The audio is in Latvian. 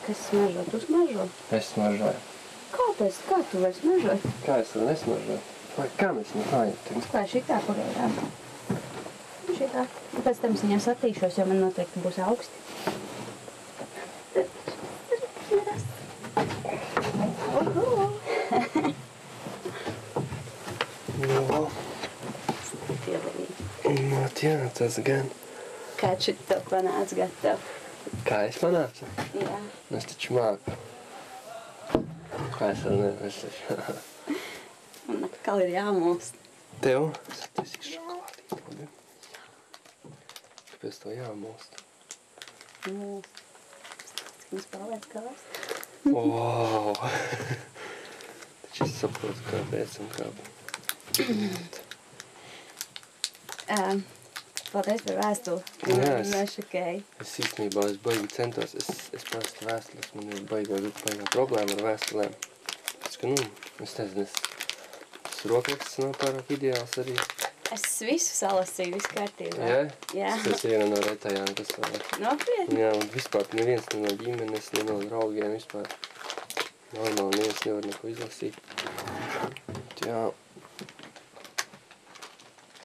Kas smaržo? Tu smaržo? Es smaržoju. Kāpēc? Kā tu vairs smaržoji? Kā es vēl nesmaržoju? Vai kā mēs viņu klājam? Kā šitā pagaidām? Šitā. Pēc tam es viņam satīšos, jo man noteikti būs augsti. Vat jā, tas gan. Kā šitā panāca gatavu? Kā es panācu? Jā. Es taču māku. Kā es vēl nevaru? Man atkal ir jāmūst. Tev? Es taisīšu šokolādīt, labi? Kāpēc to jāmūst? Mūst. Cik mums palēt kāst? Wow! Taču es saprotu, kāpēc un kāpēc. Paldies par vēstuli. Jā, Nešokēju. Es īstenībā baigi centos. Es parasti vēstules, man ir baigā problēma ar vēstulēm. Pēc, ka, es nezinu, tas rokraksts nav pārāk ideāls arī. Es visu salasīju, visu kārtībā. Jā? Jā. Tas viena no retajām, kas vēl. Nopietni? Jā, un vispār neviens ne no ģimenes, ne no draugiem vispār. Normāli neviens nevar neko izlasīt. Jā.